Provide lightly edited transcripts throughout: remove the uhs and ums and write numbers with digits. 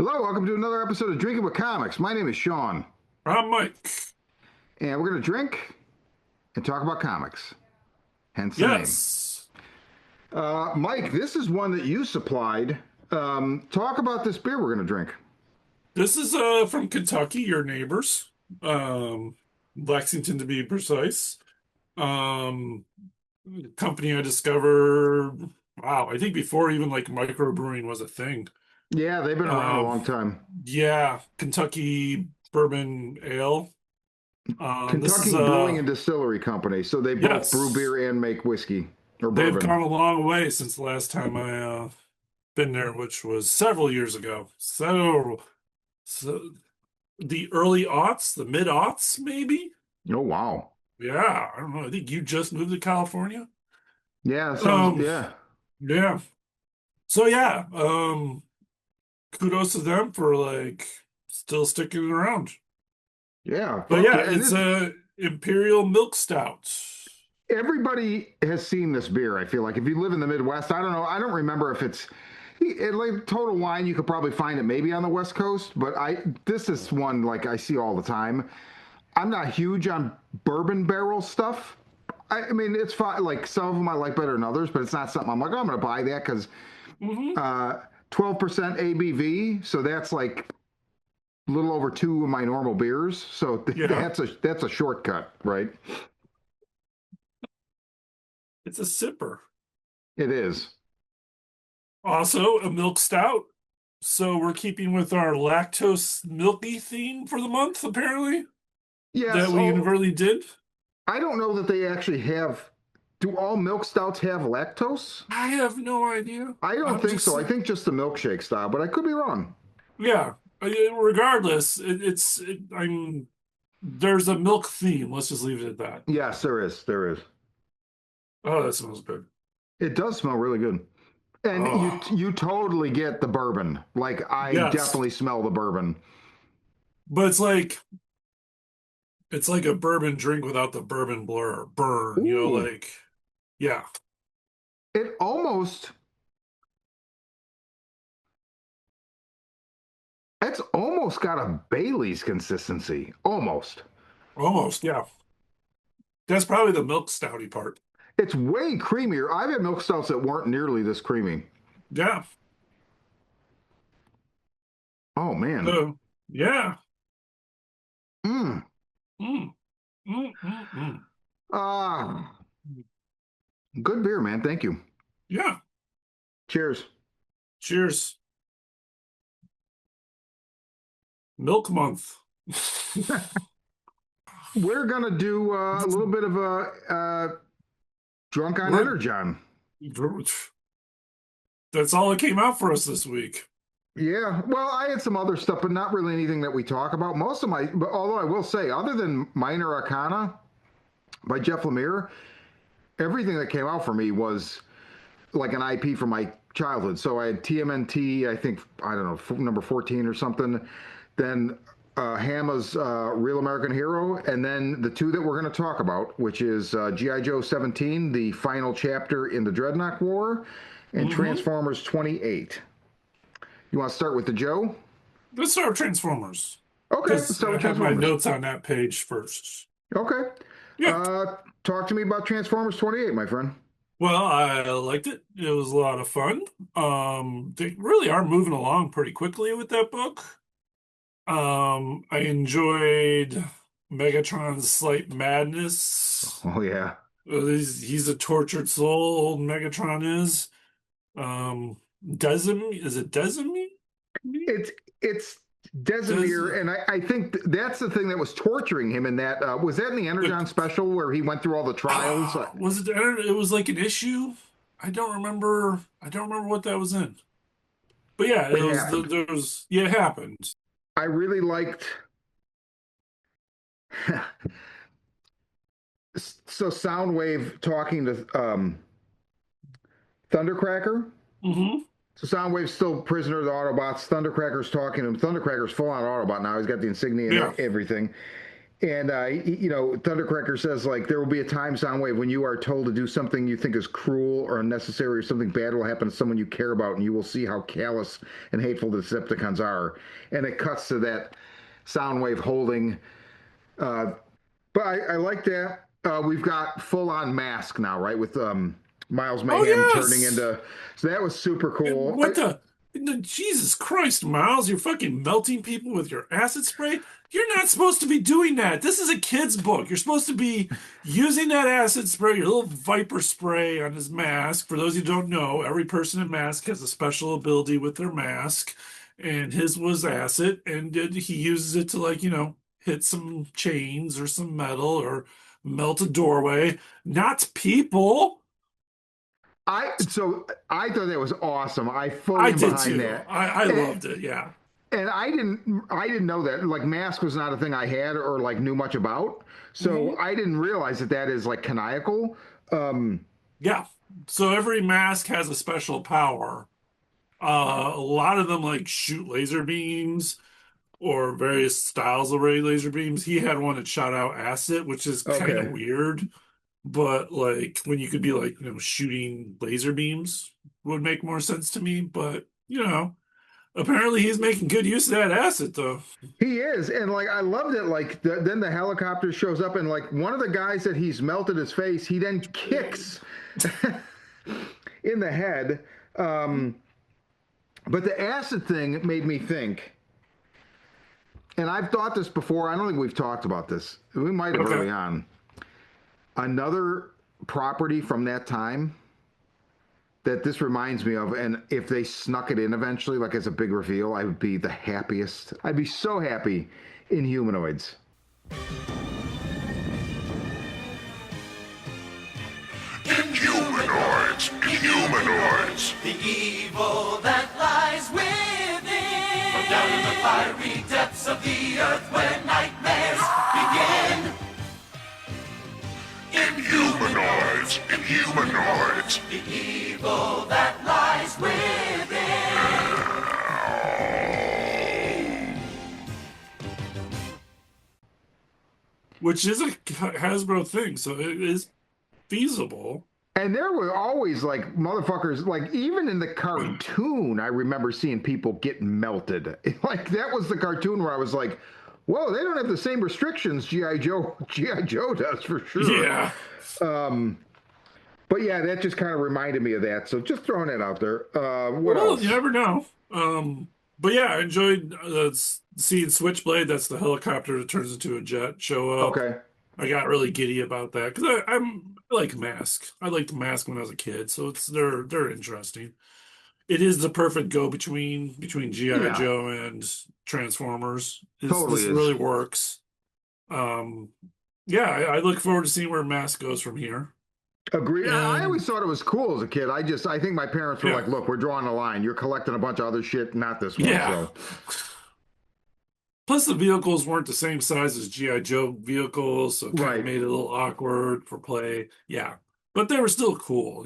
Hello, welcome to another episode of Drinking with Comics. My name is Sean, I'm Mike. and we're going to drink and talk about comics, hence the name. Yes. Mike, this is one that you supplied. Talk about this beer we're going to drink. This is from Kentucky, your neighbors. Um, Lexington to be precise. Um, Company I discovered, wow, I think before even like microbrewing was a thing. Yeah, they've been around a Um, long time. yeah, Kentucky Bourbon Ale. This is Kentucky Brewing and Distillery Company, so they both brew yes, beer and make whiskey or they've bourbon. gone a long way since the last time I been there, which was several years ago. So the early aughts, the mid aughts, maybe. Oh, wow. Yeah, I don't know. I think you just moved to California. Yeah, sounds, Um, yeah. yeah. So yeah, kudos to them for like still sticking around. Yeah, But fuck yeah, yeah. And it's this, a Imperial Milk Stout. everybody has seen this beer, I feel like. If you live in the Midwest, I don't know. I don't remember if it's like Total Wine, you could probably find it maybe on the West Coast, but this is one like I see all the time. I'm not huge on bourbon barrel stuff. I mean, it's fine. Like some of them I like better than others, but it's not something I'm like, oh, I'm going to buy that because Hmm. 12% ABV. So that's like a little over two of my normal beers. So Yeah, that's a shortcut, right? it's a sipper. It is. Also a milk stout. So we're keeping with our lactose milky theme for the month, apparently, that Yes. we Oh, inadvertently did. I don't know that they actually have. Do all milk stouts have lactose? I have no idea. I don't I'm think just so. I think just the milkshake style, but I could be wrong. yeah. Regardless, I'm there's a milk theme. Let's just leave it at that. Yes, there is. There is. Oh, that smells good. It does smell really good. And Oh, you totally get the bourbon. Like I yes. definitely smell the bourbon. But it's like a bourbon drink without the bourbon blur burn, Ooh. like yeah, It almost it's almost got a Bailey's consistency. Almost. almost, yeah. That's probably the milk stouty part. It's way creamier. I've had milk stouts that weren't nearly this creamy. Yeah. Oh man. So yeah. Mm. Mm, mm. Ah, good beer, man. Thank you. Yeah. Cheers. Cheers. Milk month. We're gonna do a little bit of a drunk on We're Energon. that's all that came out for us this week. Yeah, well, I had some other stuff, but not really anything that we talk about. Most of my, but although I will say, other than Minor Arcana by Jeff Lemire, everything that came out for me was like an IP from my childhood. So I had TMNT, I think, I don't know, number 14 or something. Then Hama's Real American Hero, and then the two that we're going to talk about, which is G.I. Joe 17, the final chapter in the Dreadnought War, and Hmm. Transformers 28. You want to start with the Joe? Let's start with Transformers Okay, let's because start I with have my Transformers. notes on that page first. Okay. Yeah. Talk to me about Transformers 28, my friend. Well, I liked it. It was a lot of fun. They really are moving along pretty quickly with that book. I enjoyed Megatron's slight madness. Oh, yeah. He's a tortured soul, old Megatron is. Desim, is it Desim? It's it's Des Desimir, and I think that's the thing that was torturing him in that was that in the the Energon special where he went through all the trials? was it? It was like an issue. I don't remember. I don't remember what that was in. But yeah, it It was. happened. There was. Yeah, it happened. I really liked. So Soundwave talking to Thundercracker. Hmm. So Soundwave's still prisoner of the Autobots. Thundercracker's talking to him. Thundercracker's full on Autobot now. He's got the insignia Yeah. and everything. And Thundercracker says like there will be a time, Soundwave, when you are told to do something you think is cruel or unnecessary, or something bad will happen to someone you care about, and you will see how callous and hateful the Decepticons are. And it cuts to that Soundwave holding. Uh, but I like that. We've got full on Mask now, right? With Miles Oh Mayhem turning yes. into. So that was super cool. What the Jesus Christ, Miles, you're fucking melting people with your acid spray. You're not supposed to be doing that. This is a kid's book. You're supposed to be using that acid spray, your little viper spray on his mask. For those who don't know, every person in mask has a special ability with their mask, and his was acid, and he uses it to hit some chains or some metal or melt a doorway, not people. I thought that was awesome. I fully I am did behind too. that. I And, loved it. Yeah. and I didn't know that like Mask was not a thing I had or like knew much about. So Hmm. I didn't realize that that is like canonical. Um, Yeah. So every mask has a special power. A lot of them like shoot laser beams or various styles of ray laser beams. He had one that shot out acid, which is kind of okay. weird. But like when you could be like, shooting laser beams would make more sense to me. But apparently he's making good use of that acid though. He is, and like I loved it. Like then the helicopter shows up, and like one of the guys that he's melted his face, he then kicks in the head. Um, but the acid thing made me think, and I've thought this before. I don't think we've talked about this. We might have Okay. early on. Another property from that time that this reminds me of, and if they snuck it in eventually, like as a big reveal, I would be the happiest. I'd be so happy in Humanoids. Humanoids! Humanoids! The evil that lies within. From down in the fiery depths of the earth where nightmares begin. Humanoids! Humanoids! The evil that lies within. Which is a Hasbro thing, so it is feasible. And there were always like motherfuckers, like even in the cartoon, I remember seeing people get melted. Like that was the cartoon where I was like, whoa, they don't have the same restrictions G.I. Joe does for sure. Yeah. But yeah, that just kind of reminded me of that. So just throwing it out there. What Well, you else? never know. But yeah, I enjoyed seeing Switchblade. That's the helicopter that turns into a jet show up. Okay. I got really giddy about that because I like Mask. I liked Mask when I was a kid, so they're interesting. It is the perfect go between GI Yeah, Joe and Transformers. totally This is. really works. Um, yeah, I look forward to seeing where Mask goes from here. Agree. I And always thought it was cool as a kid. I think my parents were yeah, like, look, we're drawing a line. You're collecting a bunch of other shit, not this one. yeah. So, Plus, the vehicles weren't the same size as GI Joe vehicles, so it kind of right. made it a little awkward for play. Yeah, but they were still cool.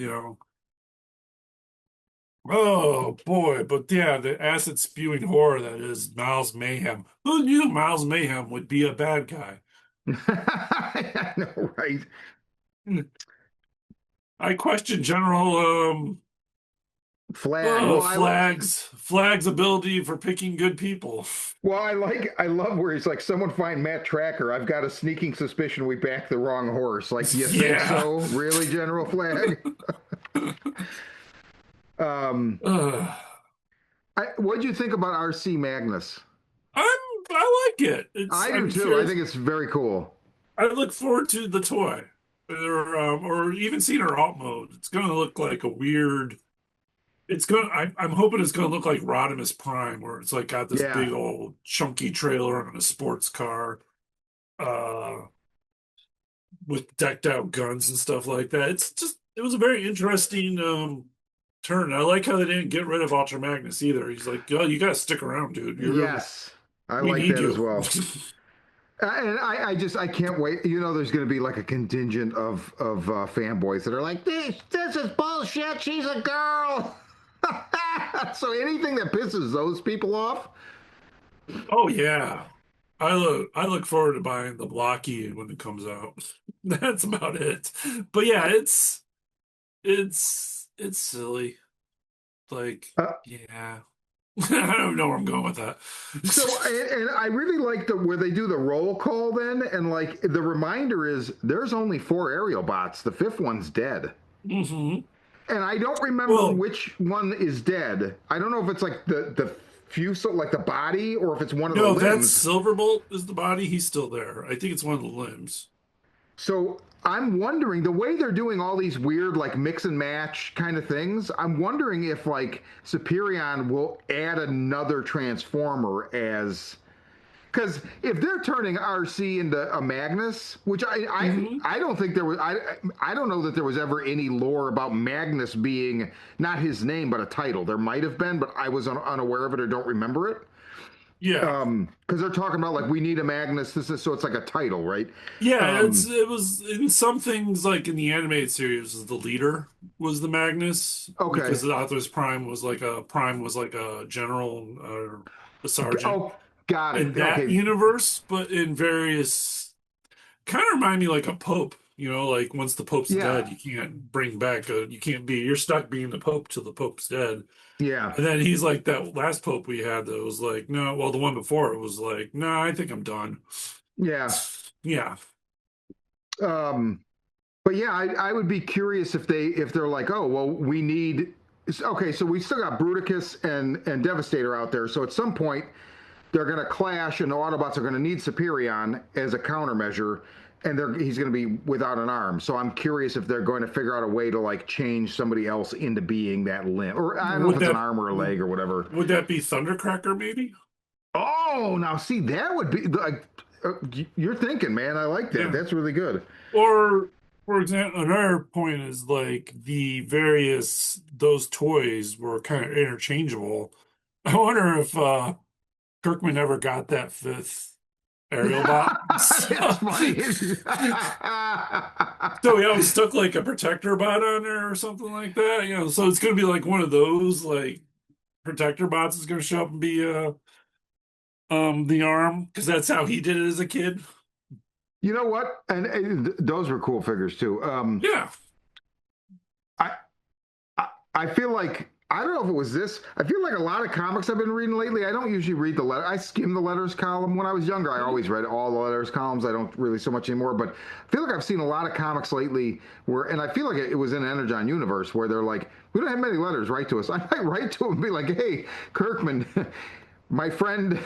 Oh boy, but yeah, the acid spewing horror that is Miles Mayhem. Who knew Miles Mayhem would be a bad guy? I know, right? I question General Flag. Well, Flag's ability for picking good people. I love where he's like, someone find Matt Tracker. I've got a sneaking suspicion we backed the wrong horse. Like, you think Yeah. so? Really, General Flag? Um, Ugh. what'd you think about RC Magnus? I like it. I do I'm too. I curious. think it's very cool. I look forward to the toy, or even seeing her alt mode. It's gonna look like a weird. I'm hoping it's gonna look like Rodimus Prime, where it's like got this Yeah. big old chunky trailer on a sports car, uh, with decked out guns and stuff like that. It was a very interesting turn. I like how they didn't get rid of Ultra Magnus either. He's like, oh, you gotta stick around, dude. Yes. I We like need that as you. well. And I can't wait. There's going to be like a contingent of fanboys that are like, this is bullshit. She's a girl. So anything that pisses those people off, Oh yeah. I look forward to buying the Blocky when it comes out. That's about it. But yeah, it's silly. Like, Uh, yeah. I don't know where I'm going with that. and I really like where they do the roll call then, and like the reminder is there's only 4 Aerial Bots. The fifth one's dead. Hmm. And I don't remember Well, which one is dead. I don't know if it's like the fusel, like the body, or if it's one of the no, that's limbs. Silverbolt is the body. He's still there. I think it's one of the limbs. So I'm wondering the way they're doing all these weird like mix and match kind of things. I'm wondering if like Superion will add another Transformer as because if they're turning RC into a Magnus, which Hmm. I don't think there was I don't know that there was ever any lore about Magnus being not his name but a title. There might have been, but I was unaware of it or don't remember it. Yeah. Because they're talking about like we need a Magnus. This is so it's like a title, right? Yeah, Um, it was in some things like in the animated series, the leader was the Magnus okay. because the Optimus Prime was like a general or a sergeant Oh, got in it. that Okay. universe, but in various kind of remind me like a pope. Like once the pope's Yeah. dead, you can't bring back you can't be you're stuck being the pope till the pope's dead. Yeah. And then he's like that last pope we had that was like, no, well the one before it was like, no, I think I'm done. Yeah. Yeah. Um, but yeah, I would be curious if they're like, oh well, we need. Okay, so we still got Bruticus and Devastator out there. So at some point, they're going to clash, and the Autobots are going to need Superion as a countermeasure, and he's going to be without an arm. So I'm curious if they're going to figure out a way to like change somebody else into being that limb, or I don't know if Would it's an that arm or a leg or whatever. would that be Thundercracker maybe? Oh, now see, that would be like you're thinking, man. I like that. Yeah. That's really good. Or for example, another point is like the various those toys were kind of interchangeable. I wonder if Kirkman ever got that fifth aerial bot. That's funny. So he always stuck like a protector bot on there or something like that. So it's gonna be like one of those like protector bots is gonna show up and be the arm because that's how he did it as a kid. You know what? And those were cool figures too. Yeah. I, I feel like I don't know if it was this. I feel like a lot of comics I've been reading lately. I don't usually read the letter. I skim the letters column. When I was younger, I always read all the letters columns. I don't really so much anymore. But I feel like I've seen a lot of comics lately where, and I feel like it was in Energon Universe where they're like, we don't have many letters. Write to us. I might write to him and be like, hey, Kirkman, my friend,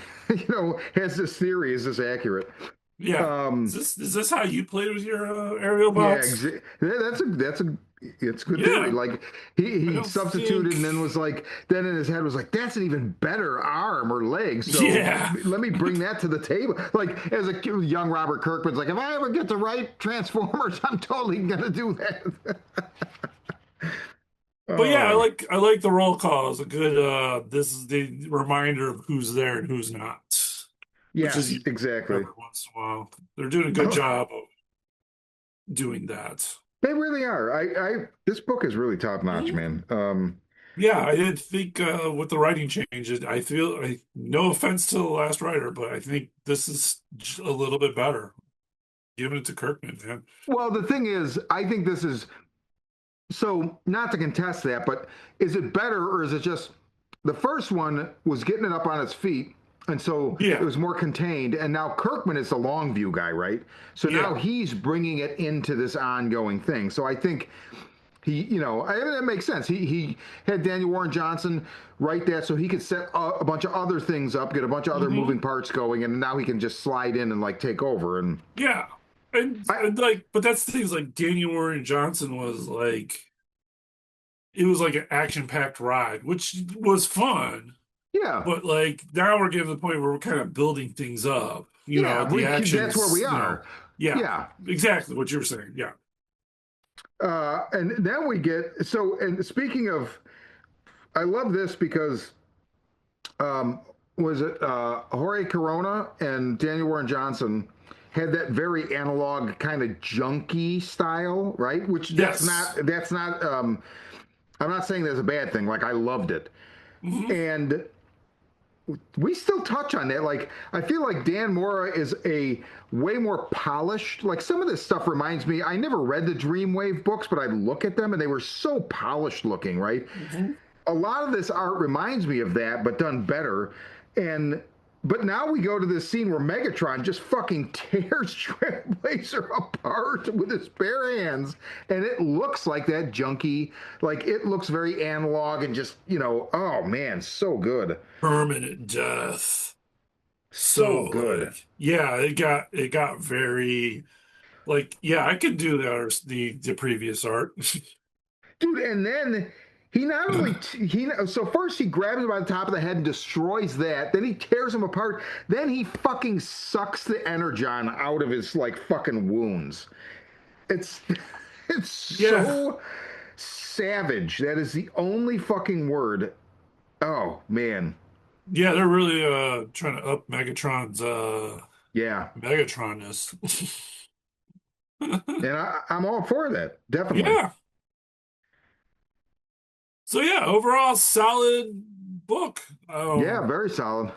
has this theory. Is this accurate? Yeah. Um, Is this how you played with your aerial yeah, bots? that's a it's good theory. Yeah. Like I he don't think. substituted and then was like then in his head was like that's an even better arm or leg. So Yeah. let me bring that to the table. Like as a young Robert Kirkman's like if I ever get to write Transformers, I'm totally gonna do that. But yeah, I Oh like I like the roll call. It's a good this is the reminder of who's there and who's not. Which is yes, useful exactly. every once in a while. They're doing a good job of doing that. They really are. I this book is really top notch, Mhm. man. Yeah, I did think with the writing changes, no offense to the last writer, but I think this is a little bit better. Giving it to Kirkman, man. Well, the thing is, I think this is so not to contest that, but is it better or is it just the first one was getting it up on its feet, and so it Yeah, was more contained, and now Kirkman is the long view guy, right? So now yeah. he's bringing it into this ongoing thing. So I think that makes sense. He had Daniel Warren Johnson write that so he could set a bunch of other things up, get a bunch of other Hmm. moving parts going, and now he can just slide in and like take over. And Yeah. I, And like, but that's the thing is like Daniel Warren Johnson it was like an action-packed ride, which was fun. yeah, But like now we're getting to the point where we're kind of building things up. yeah, The that's where actions, we are. yeah, Yeah. exactly what you were saying. Yeah. And then we get and speaking of, I love this because um, was it Jorge Corona and Daniel Warren Johnson had that very analog kind of junky style, right? Which Yes. that's not. I'm not saying that's a bad thing. Like I loved it, Hmm. and we still touch on that. Like, I feel like Dan Mora is a way more polished. Like, some of this stuff reminds me, I never read the Dreamwave books, but I'd look at them and they were so polished looking, right? Mhm. A lot of this art reminds me of that, but done better. And but now we go to this scene where Megatron just fucking tears Trailblazer apart with his bare hands, and it looks like that junky, like it looks very analog and just, oh man, so good. Permanent death. So So good. like, yeah, it got very like, yeah, I could do the previous art. Dude, and then he not only so first he grabs him by the top of the head and destroys that, then he tears him apart, then he fucking sucks the energon out of his like fucking wounds. It's it's Yeah. so savage. That is the only fucking word. Oh man. Yeah, they're really trying to up Megatron's Yeah. Megatronness. And I'm all for that. Definitely. Yeah. So yeah, overall solid book. Yeah, very solid.